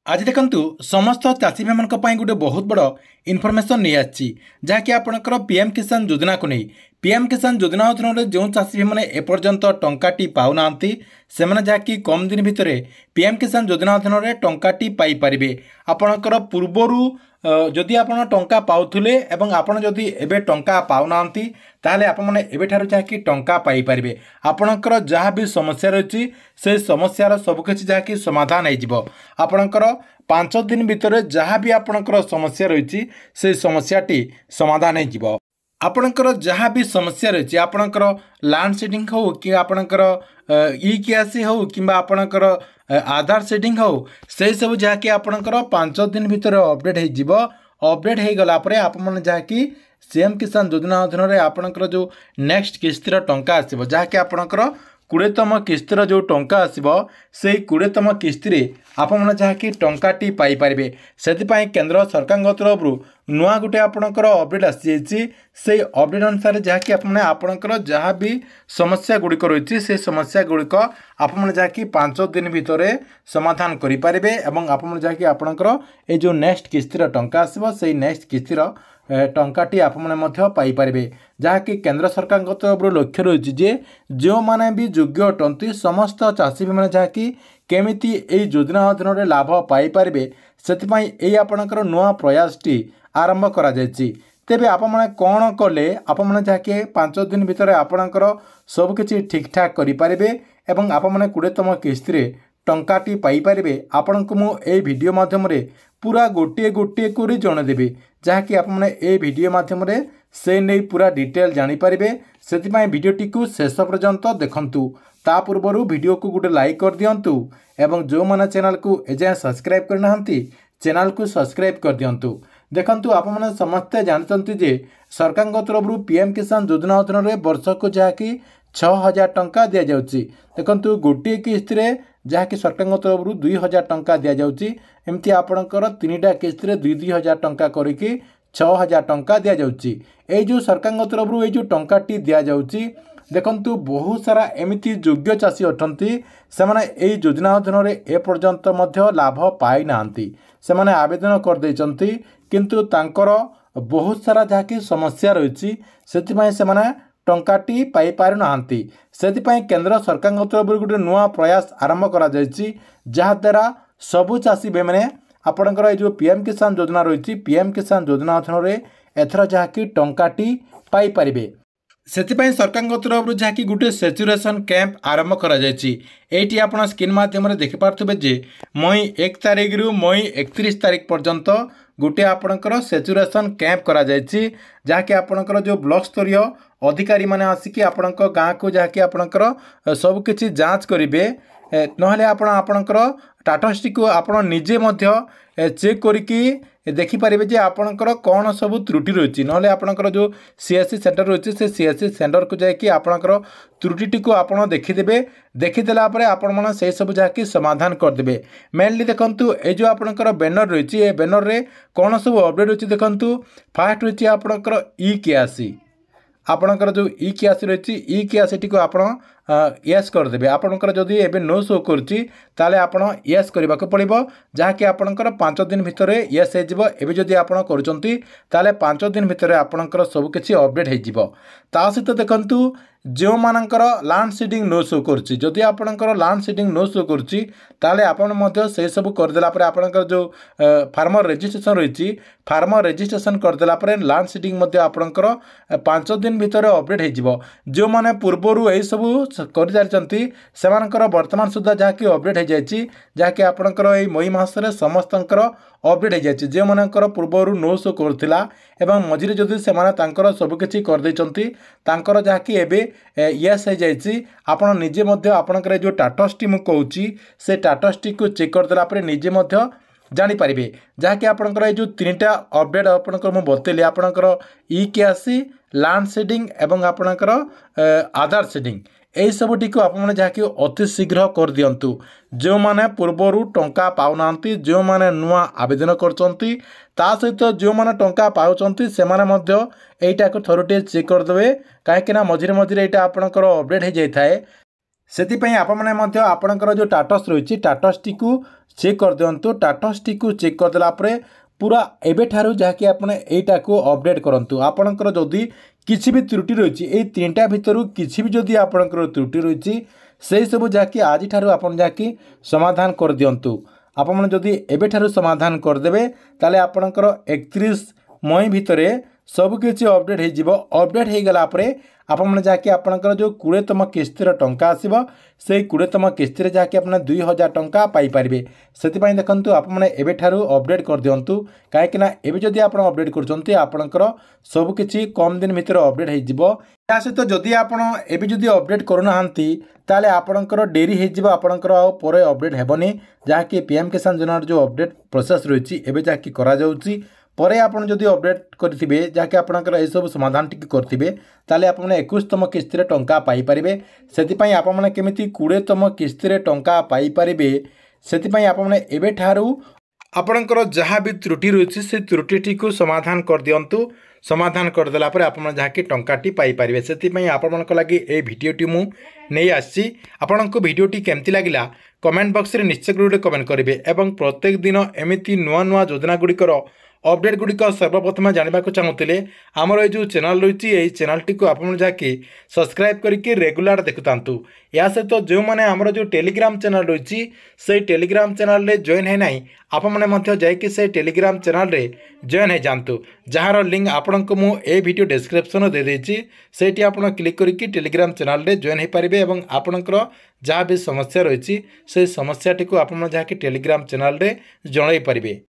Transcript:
आज देखंतु समस्त चाषी भाई गोटे बहुत बड़ इनफर्मेशन नहीं आछि जहाँकि आपणकर पीएम किसान योजना को नहीं पीएम किसान योजना अधीन जो चाषी भाई एपर्यंत टंकाटी पाऊना से जहाँकि कम दिन भितर पीएम किसान योजना अधीन टंकाटी पाइपर आपणकर पूर्वरु जदि आप टंका पाउथुले एवं आपण जदि एबे टंका पाउना ताहले आपण एबे ठारू जहाँकि टंका पाइपर आपणकर जहाँ भी समस्या रही से समस्यार सबकिछि जहाँकि समाधान हो आपणकर 5 दिन भितर जहाँ भी आपणकर समस्या रही से समस्याटी समाधान हो आपणकर जहाँ भी समस्या रही आपणकर लैंड सेटिंग हो कि आपणकर ई केआसी हो कि आपणकर आधार सेटिंग हो से सब जहाँकि आपणकर 5 दिन भितर अपडेट हो अपडेट हो गला परे आपन जहाँकि सीएम किसान योजना अधीन आपणकर जो नेक्स्ट किस्तिर टंका आसीबो जहाँकि आपणकर 20तम किस्तिर जो टंका आसीबो से 20तम किस्ती आपन जहाँकि टंकाटी पाइपर से केंद्र सरकार तरफ नुआ गोटे आपणकर अपडेट आसी से अपडेट अनुसार जहाँकि आपणकर जहाँ भी समस्या गुड़िक रही से समस्या गुड़िक आपन जहाँकि 5 दिन भितर समाधान करें एवं आपन जहाँकि आपणकर ये जो नेक्स्ट किस्तिर टंका आसीबो से नेक्स्ट किस्तिर टंकाटी आपरे जहाँकि केंद्र सरकार तरफ लक्ष्य रही जे जो माने भी योग्य अटंती समस्त चाषी भाई जहाँकि केमिति योजना अधीन लाभ पाइपर से आपणकर नुआ प्रयासटी आरंभ करा तेबे आप कौन कले आप जहाँकि 5 दिन भितर आपणकर सबकि ठीक ठाक करें एवं आप 20तम किस्ती टंकाटी पाइपर आपण को मुझे वीडियो माध्यम पूरा गोटे गोटे को जनदेवी जहाँकि आपने वीडियो माध्यम से नहीं पूरा डिटेल जानीपर से वीडियोटी को शेष पर्यंत देखंतु ता पूर्व वीडियो को गोटे लाइक कर दिंतु एवं जो मैंने चैनल को एजाए सब्सक्राइब करना चैनल को सब्सक्राइब कर दिंतु देखंतु आप समस्ते जानते जे सरकार तरफ पीएम किसान योजना अधीन वर्ष को जहाँकि 6000 टंका दि जाउची देखंतु गोटे किस्ती जहाँकि सरकार तरफ 2000 टंका दि जाउची एमती आपणकर 3टा किस्ती 2,000 टंका करके 6000 टंका दि जाउची ए जो सरकार तरफ ये जो टंकाटी दि जाउची देखंतु बहुत सारा एमती योग्य चाषी अटंती से योजना अधीन एपर्यंत लाभ पाई नांती से आवेदन कर देइचंती किंतु तांकर बहुत सारा जहाँकि समस्या रही से टंकाटी पाई पारु नांती से केंद्र सरकार तरफ गोटे नुआ प्रयास आरंभ करा जायछि जहाद्वारा सबु चाषी भाई मैंने आपणकर जो पीएम किसान योजना रही पीएम किसान योजना अधीन एथर जहाँकि टंकाटी पाई पारिबे से सरकार तरफ जहाँकि गोटे सेचुरेशन कैंप आरंभ करा जायछि आप स्क्रीन माध्यम देखिपारे जे मई 1 तारिख रु मई 31 तारिख पर्यंत गोटे आपणकर सेचुरेशन कैंप करा जायछि जहाँकि आपणकर जो ब्लॉक स्तरीय अधिकारी माने आसिकी आपणक गाँ को जहाँकि आपणकर सबकिछि जांच करेंगे नहले आपणकर टाटास्टी को आपण निजे चेक करिकी देखिपारे जे आपणकर कौन सब त्रुटि रही ना आपणकर जो सीएससी सेंटर रही से सीएससी सेंटर को जाकि आपणकर त्रुटिटी को आपण देखीदे देखीदेला आपण से सब जहाँकि समाधान करदे मेनली देखंतु ए जो आपणकर बैनर रही है बैनर रे कौन सब अपडेट रही देखंतु फास्ट रही आपणकर ई केआसी आपणकर जो ई केआसी रही ई केआसी टी को आपण यस करदे आपणकर जदि एबे नो शो करुच्ची ताले आपण यस करबा को पड़िबो जहाँकि आपणकर 5 दिन भितर यस हेजिबो एबे जदि आपण करूचंती ताले 5 दिन भितर आपणकर सब किछि अपडेट हेजिबो ता सहित देखंतु जो मानकर लैंड सीडिंग नो शो करुच्ची जदि आपणकर लैंड सीडिंग नो शो करुच्ची ताले आपण मध्य से सब करदेला परे आपणकर जो फार्मर रजिस्ट्रेशन रही फार्मर रजिस्ट्रेशन करदेला परे लैंड सीडिंग मध्य आपणकर 5 दिन भितर अपडेट हेजिबो जो माने पूर्वरु एई सब कर सारी से वर्तमान सुधा जहाँकि अपडेट हो जाए जहाँकि आपणकर मई मसरे समस्तंकर अपडेट हो जाए जो मानकर पूर्वर नो शो करुला एवं मझिरे जदि से सबकि करदे जहाँकि एबे यस हो जाए आपण निजे आपणकर जो टाटास्टी मु कहूँ से टाटास्टी को चेक करदेला निजे जानीपारे जहाँकि आपणकर जो 3टा अपडेट आपणकर मु बतैली आपणकर ई केआसी लैंड सेटिंग एवं आपणकर आधार सेटिंग यही सबटी को आपने जहाँकि अति शीघ्र कर दिंतु जो माने पूर्वर टंका पाऊना जो माने नुआ आवेदन करचंती ता सहित जो माने टंका पाउचंती से माने मध्य एटा को थरुटे चेक करदेवे कहीं मझिरे मझिरे यहाँ आपणकर अपडेट हो जाए ସେଥିପାଇଁ ଆପଣମାନେ ମଧ୍ୟ ଆପଣଙ୍କର ଯେଉଁ ଟାଟସ୍ ରହିଛି ଟାଟସ୍ଟି ଚେକ୍ କରିଦିଅନ୍ତୁ। ଟାଟସ୍ଟି ଚେକ୍ କରିଦେଲା ପରେ ପୁରା ଏବେଠାରୁ ଯାହାକି ଆପଣ ଏଇଟାକୁ ଅପଡ଼େଟ୍ କରନ୍ତୁ। ଆପଣଙ୍କର ଯଦି କିଛି ବି ତ୍ରୁଟି ରହିଛି ଏଇ ତିନିଟା ଭିତରୁ କିଛି ବି ଯଦି ଆପଣଙ୍କର ତ୍ରୁଟି ରହିଛି ସେହିସବୁ ଯାହାକି ଆଜିଠାରୁ ଆପଣ ଯାହାକି ସମାଧାନ କରିଦିଅନ୍ତୁ। ଆପଣମାନେ ଯଦି ଏବେଠାରୁ ସମାଧାନ କରିଦେବେ ତାହେଲେ ଆପଣଙ୍କର 31 ମଇ ଭିତରେ ସବୁକିଛି ଅପଡ଼େଟ୍ ହୋଇଯିବ। ଅପଡ଼େଟ୍ ହୋଇଗଲା ପରେ ଆପଣମାନେ ଯାହାକି ଆପଣଙ୍କର ଯେଉଁ 20ତମ କିସ୍ତିର ଟଙ୍କା ଆସିବ ସେଇ 20ତମ କିସ୍ତିରେ ଯାହାକି ଆପଣ 2000 ଟଙ୍କା ପାଇପାରିବେ। ସେଥିପାଇଁ ଦେଖନ୍ତୁ ଆପଣମାନେ ଏବେଠାରୁ ଅପଡ଼େଟ୍ କରିଦିଅନ୍ତୁ, କାହିଁକିନା ଏବେ ଯଦି ଆପଣ ଅପଡ଼େଟ୍ କରୁଛନ୍ତି ଆପଣଙ୍କର ସବୁକିଛି କମ୍ ଦିନ ଭିତରେ ଅପଡ଼େଟ୍ ହୋଇଯିବ। ତା ସହିତ ଯଦି ଆପଣ ଏବେ ଯଦି ଅପଡ଼େଟ୍ କରୁନାହାନ୍ତି ତାହେଲେ ଆପଣଙ୍କର ଡେରି ହୋଇଯିବ, ଆପଣଙ୍କର ଆଉ ପରେ ଅପଡ଼େଟ୍ ହେବନି। ଯାହାକି ପିଏମ୍ କିଷାନ ଯୋଜନାର ଯେଉଁ ଅପଡ଼େଟ୍ ପ୍ରୋସେସ୍ ରହିଛି ଏବେ ଯାହାକି କରାଯାଉଛି, ପରେ ଆପଣ ଯଦି ଅପଡ଼େଟ୍ କରିଥିବେ ଯାହାକି ଆପଣଙ୍କର ଏସବୁ ସମାଧାନ ଟିକେ କରିଥିବେ ତାହେଲେ ଆପଣମାନେ 21ତମ କିସ୍ତିରେ ଟଙ୍କା ପାଇପାରିବେ। ସେଥିପାଇଁ ଆପଣମାନେ କେମିତି 20ତମ କିସ୍ତିରେ ଟଙ୍କା ପାଇପାରିବେ ସେଥିପାଇଁ ଆପଣମାନେ ଏବେଠାରୁ ଆପଣଙ୍କର ଯାହା ବି ତ୍ରୁଟି ରହିଛି ସେ ତ୍ରୁଟିଟିକୁ ସମାଧାନ କରିଦିଅନ୍ତୁ। ସମାଧାନ କରିଦେଲା ପରେ ଆପଣ ଯାହାକି ଟଙ୍କାଟି ପାଇପାରିବେ। ସେଥିପାଇଁ ଆପଣମାନଙ୍କ ଲାଗି এই ଭିଡ଼ିଓଟି ମୁଁ ନେଇ ଆସିଛି। ଆପଣଙ୍କୁ ଭିଡ଼ିଓଟି କେମିତି ଲାଗିଲା କମେଣ୍ଟ ବକ୍ସରେ ନିଶ୍ଚୟ ଗୋଟେ କମେଣ୍ଟ କରିବେ ଏବଂ ପ୍ରତ୍ୟେକ ଦିନ ଏମିତି ନୂଆ ନୂଆ ଯୋଜନା ଗୁଡ଼ିକର अपडेट गुड़िक सर्वप्रथम जानवाक चाहूले आमर ये जो चैनल रही है चैनल टी आप जाकि सब्सक्राइब करके रेगुलर देखुता। या सहित जो मैंने आमर जो टेलीग्राम चैनल रही से टेलीग्राम चैनल रे जॉइन है नहीं आपने जाकि से टेलीग्राम चैनल रे जॉइन हो जातु, जार लिंक आपण को मुझे वीडियो डिस्क्रिप्शन दे देती से आप क्लिक करके टेलीग्राम चैनल रे जॉइन हो पारे और आपणकर जहाँ भी समस्या रही से समस्या टी आप टेलीग्राम चैनल रे जन पारे।